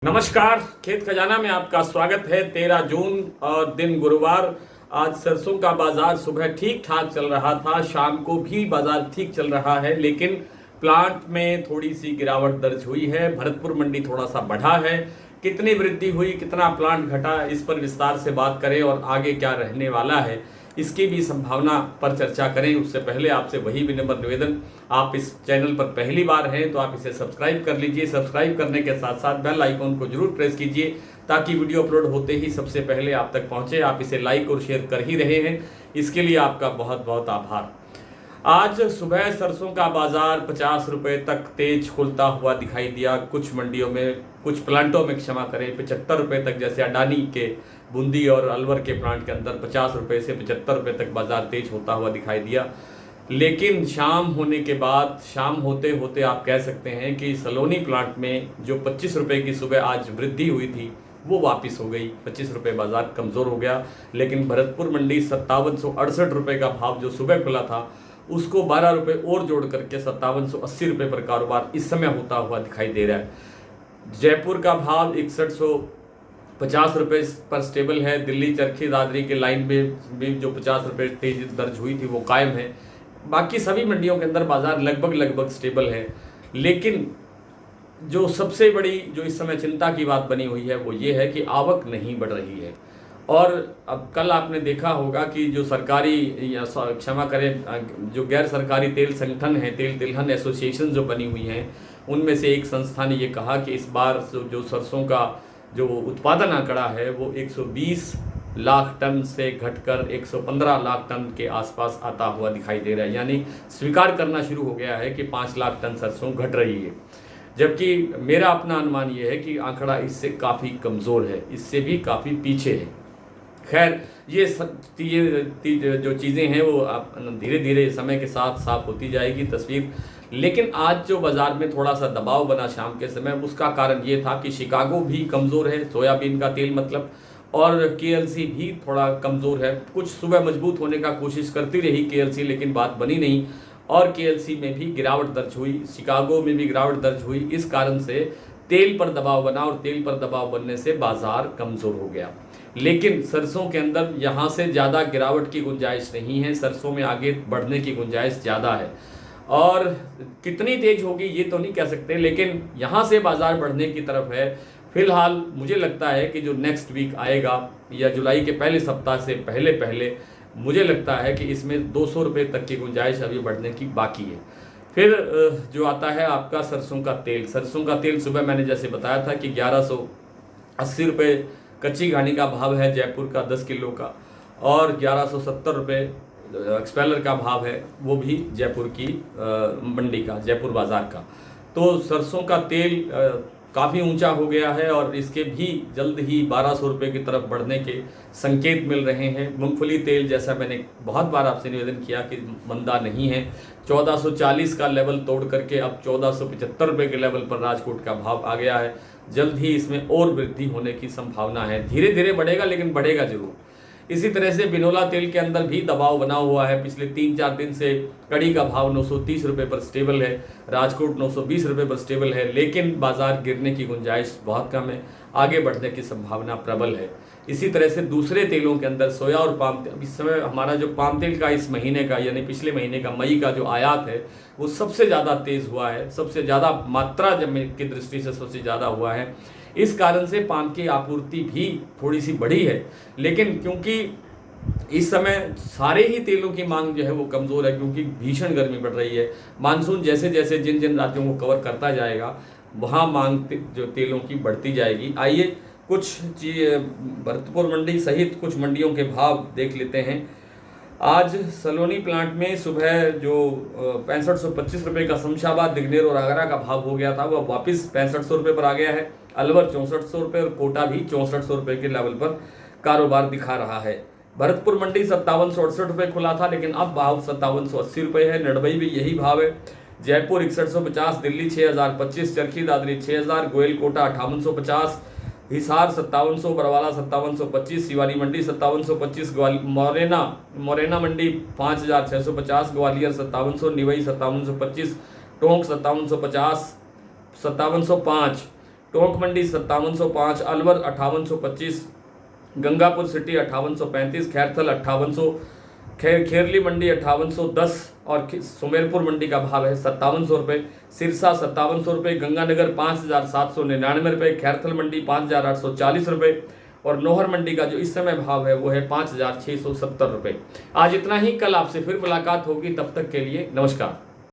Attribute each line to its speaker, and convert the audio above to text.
Speaker 1: नमस्कार, खेत खजाना में आपका स्वागत है। 13 जून और दिन गुरुवार। आज सरसों का बाजार सुबह ठीक ठाक चल रहा था, शाम को भी बाजार ठीक चल रहा है, लेकिन प्लांट में थोड़ी सी गिरावट दर्ज हुई है। भरतपुर मंडी थोड़ा सा बढ़ा है। कितनी वृद्धि हुई, कितना प्लांट घटा, इस पर विस्तार से बात करें और आगे क्या रहने वाला है इसकी भी संभावना पर चर्चा करें। उससे पहले आपसे वही विनम्र निवेदन, आप इस चैनल पर पहली बार हैं तो आप इसे सब्सक्राइब कर लीजिए। सब्सक्राइब करने के साथ साथ बेल आइकॉन को जरूर प्रेस कीजिए ताकि वीडियो अपलोड होते ही सबसे पहले आप तक पहुंचे। आप इसे लाइक और शेयर कर ही रहे हैं, इसके लिए आपका बहुत बहुत आभार। आज सुबह सरसों का बाजार 50 रुपये तक तेज खुलता हुआ दिखाई दिया। कुछ मंडियों में, कुछ प्लांटों में क्षमा करें, 75 रुपये तक, जैसे अडानी के बूंदी और अलवर के प्लांट के अंदर 50 रुपये से 75 रुपये तक बाजार तेज होता हुआ दिखाई दिया। लेकिन शाम होने के बाद, शाम होते होते आप कह सकते हैं कि सलोनी प्लांट में जो 25 रुपये की सुबह आज वृद्धि हुई थी वो वापस हो गई। 25 रुपये बाजार कमज़ोर हो गया। लेकिन भरतपुर मंडी 5768 रुपये का भाव जो सुबह खुला था उसको 12 रुपये और जोड़ करके 5780 रुपये पर कारोबार इस समय होता हुआ दिखाई दे रहा है। जयपुर का भाव 6150 रुपये पर स्टेबल है। दिल्ली चरखी दादरी के लाइन में भी जो 50 रुपये तेजी दर्ज हुई थी वो कायम है। बाकी सभी मंडियों के अंदर बाजार लगभग स्टेबल है। लेकिन जो सबसे बड़ी जो इस समय चिंता की बात बनी हुई है वो ये है कि आवक नहीं बढ़ रही है। और अब कल आपने देखा होगा कि जो सरकारी, या क्षमा करें, जो गैर सरकारी तेल संगठन हैं, तेल तिलहन एसोसिएशन जो बनी हुई हैं, उनमें से एक संस्था ने ये कहा कि इस बार जो सरसों का जो उत्पादन आंकड़ा है वो 120 लाख टन से घटकर 115 लाख टन के आसपास आता हुआ दिखाई दे रहा है। यानी स्वीकार करना शुरू हो गया है कि 5 लाख टन सरसों घट रही है। जबकि मेरा अपना अनुमान ये है कि आंकड़ा इससे काफ़ी कमज़ोर है, इससे भी काफ़ी पीछे है। खैर, ये जो चीज़ें हैं वो धीरे धीरे समय के साथ साफ होती जाएगी तस्वीर। लेकिन आज जो बाज़ार में थोड़ा सा दबाव बना शाम के समय, उसका कारण ये था कि शिकागो भी कमज़ोर है, सोयाबीन का तेल मतलब, और केएलसी भी थोड़ा कमज़ोर है। कुछ सुबह मजबूत होने का कोशिश करती रही केएलसी, लेकिन बात बनी नहीं और केएलसी में भी गिरावट दर्ज हुई, शिकागो में भी गिरावट दर्ज हुई। इस कारण से तेल पर दबाव बना और तेल पर दबाव बनने से बाज़ार कमज़ोर हो गया। लेकिन सरसों के अंदर यहाँ से ज़्यादा गिरावट की गुंजाइश नहीं है। सरसों में आगे बढ़ने की गुंजाइश ज़्यादा है, और कितनी तेज होगी ये तो नहीं कह सकते, लेकिन यहाँ से बाज़ार बढ़ने की तरफ है। फिलहाल मुझे लगता है कि जो नेक्स्ट वीक आएगा या जुलाई के पहले सप्ताह से पहले पहले मुझे लगता है कि इसमें 200 रुपये तक की गुंजाइश अभी बढ़ने की बाकी है। फिर जो आता है आपका सरसों का तेल। सरसों का तेल सुबह मैंने जैसे बताया था कि 1180 रुपये कच्ची घानी का भाव है जयपुर का 10 किलो का, और 1170 रुपये एक्सपेलर का भाव है, वो भी जयपुर की मंडी का, जयपुर बाज़ार का। तो सरसों का तेल काफ़ी ऊंचा हो गया है और इसके भी जल्द ही 1200 रुपये की तरफ बढ़ने के संकेत मिल रहे हैं। मूंगफली तेल, जैसा मैंने बहुत बार आपसे निवेदन किया कि मंदा नहीं है, 1440 का लेवल तोड़ करके अब 1475 रुपये के लेवल पर राजकोट का भाव आ गया है। जल्द ही इसमें और वृद्धि होने की संभावना है। धीरे धीरे बढ़ेगा, लेकिन बढ़ेगा जरूर। इसी तरह से बिनोला तेल के अंदर भी दबाव बना हुआ है। पिछले 3-4 दिन से कड़ी का भाव 930 रुपये पर स्टेबल है, राजकोट 920 रुपये पर स्टेबल है, लेकिन बाजार गिरने की गुंजाइश बहुत कम है, आगे बढ़ने की संभावना प्रबल है। इसी तरह से दूसरे तेलों के अंदर सोया और पाम तेल, इस समय हमारा जो पाम तेल का इस महीने का, यानी पिछले महीने का मई का जो आयात है वो सबसे ज़्यादा तेज़ हुआ है, सबसे ज़्यादा मात्रा की दृष्टि से सबसे ज़्यादा हुआ है। इस कारण से पाम की आपूर्ति भी थोड़ी सी बढ़ी है। लेकिन क्योंकि इस समय सारे ही तेलों की मांग जो है वो कमज़ोर है, क्योंकि भीषण गर्मी बढ़ रही है। मानसून जैसे जैसे जिन जिन राज्यों को कवर करता जाएगा वहाँ मांग जो तेलों की बढ़ती जाएगी। आइए कुछ भरतपुर मंडी सहित कुछ मंडियों के भाव देख लेते हैं। आज सलोनी प्लांट में सुबह जो 6525 रुपये का शमशाबाद, दिग्नेर और आगरा का भाव हो गया था वह वापस 6500 रुपये पर आ गया है। अलवर 6400 रुपये और कोटा भी 6400 रुपये के लेवल पर कारोबार दिखा रहा है। भरतपुर मंडी 5768 रुपये खुला था, लेकिन अब भाव 5780 रुपये है। नड़बई भी यही भाव है। जयपुर 6150, दिल्ली 6025, चरखी दादरी 6000, गोयल कोटा 5850, हिसार 5700, बरवाला 5725, शिवानी मंडी 5725, मोरेना मंडी 5650, ग्वालियर 5700, निवई 5725, टोंक 5750, 5705, टोंक मंडी 5705, अलवर 5825, गंगापुर सिटी 5835, खैरथल 5800, खेरली मंडी 5810 और सुमेरपुर मंडी का भाव है 5700 रुपये, सिरसा 5700 रुपये, गंगानगर 5799 रुपये, खैरथल मंडी 5840 रुपये और नोहर मंडी का जो इस समय भाव है वो है 5670 रुपये। आज इतना ही, कल आपसे फिर मुलाकात होगी, तब तक के लिए नमस्कार।